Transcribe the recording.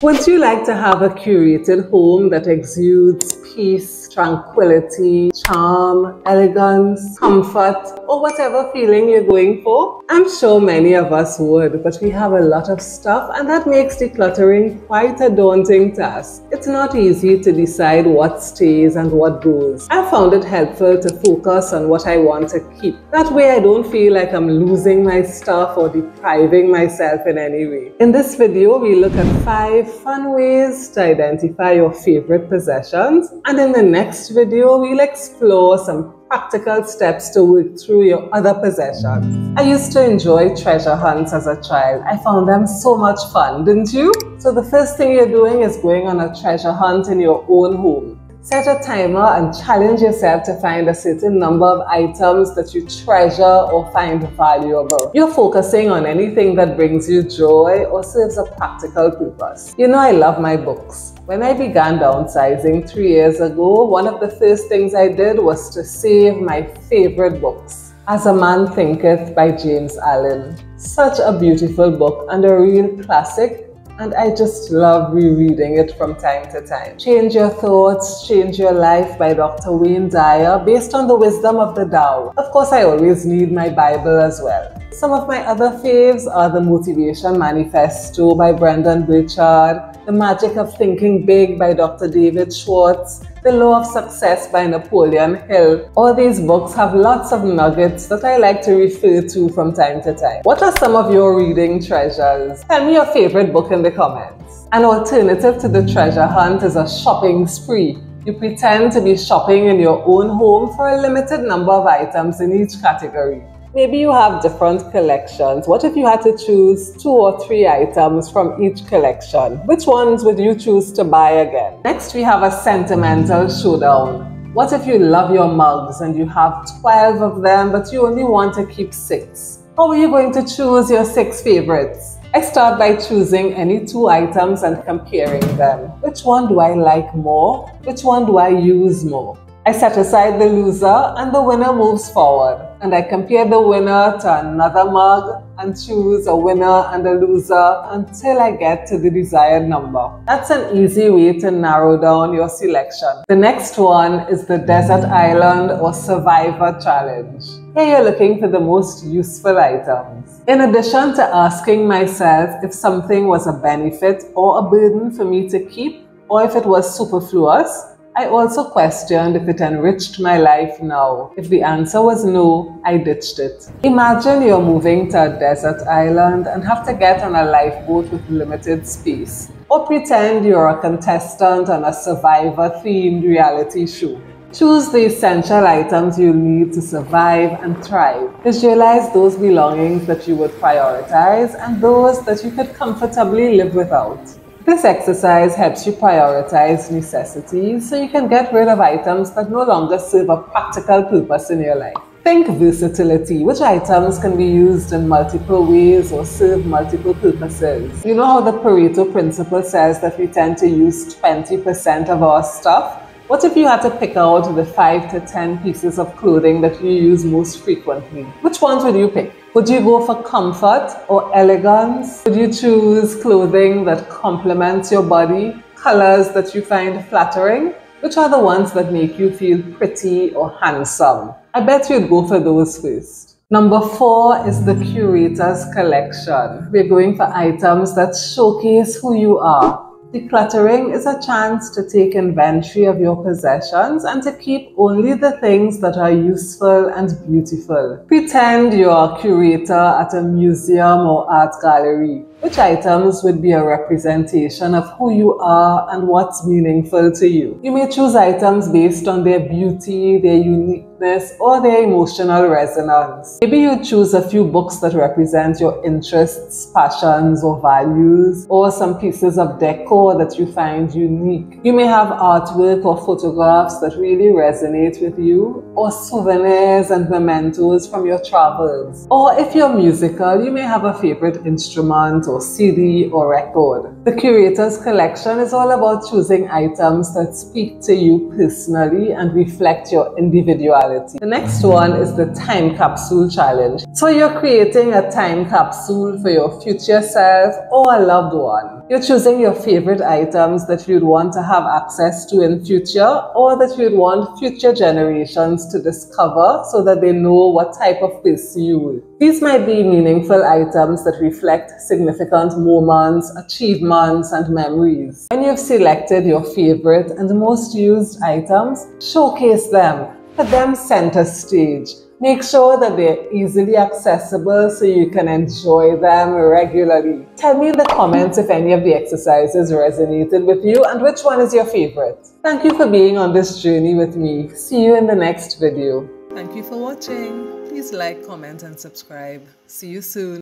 Would you like to have a curated home that exudes peace, tranquility, charm, elegance, comfort, or whatever feeling you're going for? I'm sure many of us would, but we have a lot of stuff and that makes decluttering quite a daunting task. It's not easy to decide what stays and what goes. I found it helpful to focus on what I want to keep. That way I don't feel like I'm losing my stuff or depriving myself in any way. In this video, we look at 5 fun ways to identify your favorite possessions, and in the next video we'll explore some practical steps to work through your other possessions. I used to enjoy treasure hunts as a child. I found them so much fun, didn't you? So the first thing you're doing is going on a treasure hunt in your own home. Set a timer and challenge yourself to find a certain number of items that you treasure or find valuable. You're focusing on anything that brings you joy or serves a practical purpose. You know I love my books. When I began downsizing 3 years ago, one of the first things I did was to save my favorite books. As a Man Thinketh by James Allen. Such a beautiful book and a real classic. And I just love rereading it from time to time. Change Your Thoughts, Change Your Life by Dr. Wayne Dyer, based on the wisdom of the Tao. Of course, I always need my Bible as well. Some of my other faves are The Motivation Manifesto by Brendan Burchard, The Magic of Thinking Big by Dr. David Schwartz, The Law of Success by Napoleon Hill. All these books have lots of nuggets that I like to refer to from time to time. What are some of your reading treasures? Tell me your favorite book in the comments. An alternative to the treasure hunt is a shopping spree. You pretend to be shopping in your own home for a limited number of items in each category. Maybe you have different collections. What if you had to choose 2 or 3 items from each collection? Which ones would you choose to buy again? Next, we have a sentimental showdown. What if you love your mugs and you have 12 of them, but you only want to keep 6? How are you going to choose your 6 favorites? I start by choosing any 2 items and comparing them. Which one do I like more? Which one do I use more? I set aside the loser and the winner moves forward. And I compare the winner to another mug and choose a winner and a loser until I get to the desired number. That's an easy way to narrow down your selection. The next one is the Desert Island or Survivor Challenge. Here you're looking for the most useful items. In addition to asking myself if something was a benefit or a burden for me to keep, or if it was superfluous, I also questioned if it enriched my life now. If the answer was no, I ditched it. Imagine you're moving to a desert island and have to get on a lifeboat with limited space. Or pretend you're a contestant on a survivor-themed reality show. Choose the essential items you'll need to survive and thrive. Visualize those belongings that you would prioritize and those that you could comfortably live without. This exercise helps you prioritize necessities so you can get rid of items that no longer serve a practical purpose in your life. Think versatility. Which items can be used in multiple ways or serve multiple purposes? You know how the Pareto principle says that we tend to use 20% of our stuff? What if you had to pick out the 5 to 10 pieces of clothing that you use most frequently? Which ones would you pick? Would you go for comfort or elegance? Would you choose clothing that complements your body? Colors that you find flattering? Which are the ones that make you feel pretty or handsome? I bet you'd go for those first. Number 4 is the curator's collection. We're going for items that showcase who you are. Decluttering is a chance to take inventory of your possessions and to keep only the things that are useful and beautiful. Pretend you're a curator at a museum or art gallery. Which items would be a representation of who you are and what's meaningful to you? You may choose items based on their beauty, their uniqueness, or their emotional resonance. Maybe you choose a few books that represent your interests, passions, or values, or some pieces of decor that you find unique. You may have artwork or photographs that really resonate with you, or souvenirs and mementos from your travels. Or if you're musical, you may have a favorite instrument or CD or record. The Curator's Collection is all about choosing items that speak to you personally and reflect your individuality. The next one is the Time Capsule Challenge. So you're creating a time capsule for your future self or a loved one. You're choosing your favorite items that you'd want to have access to in future, or that you'd want future generations to discover so that they know what type of person you are. These might be meaningful items that reflect significant moments, achievements, and memories. When you've selected your favorite and most used items, showcase them. Put them center stage. Make sure that they're easily accessible so you can enjoy them regularly. Tell me in the comments if any of the exercises resonated with you and which one is your favorite. Thank you for being on this journey with me. See you in the next video. Thank you for watching. Please like, comment, and subscribe. See you soon.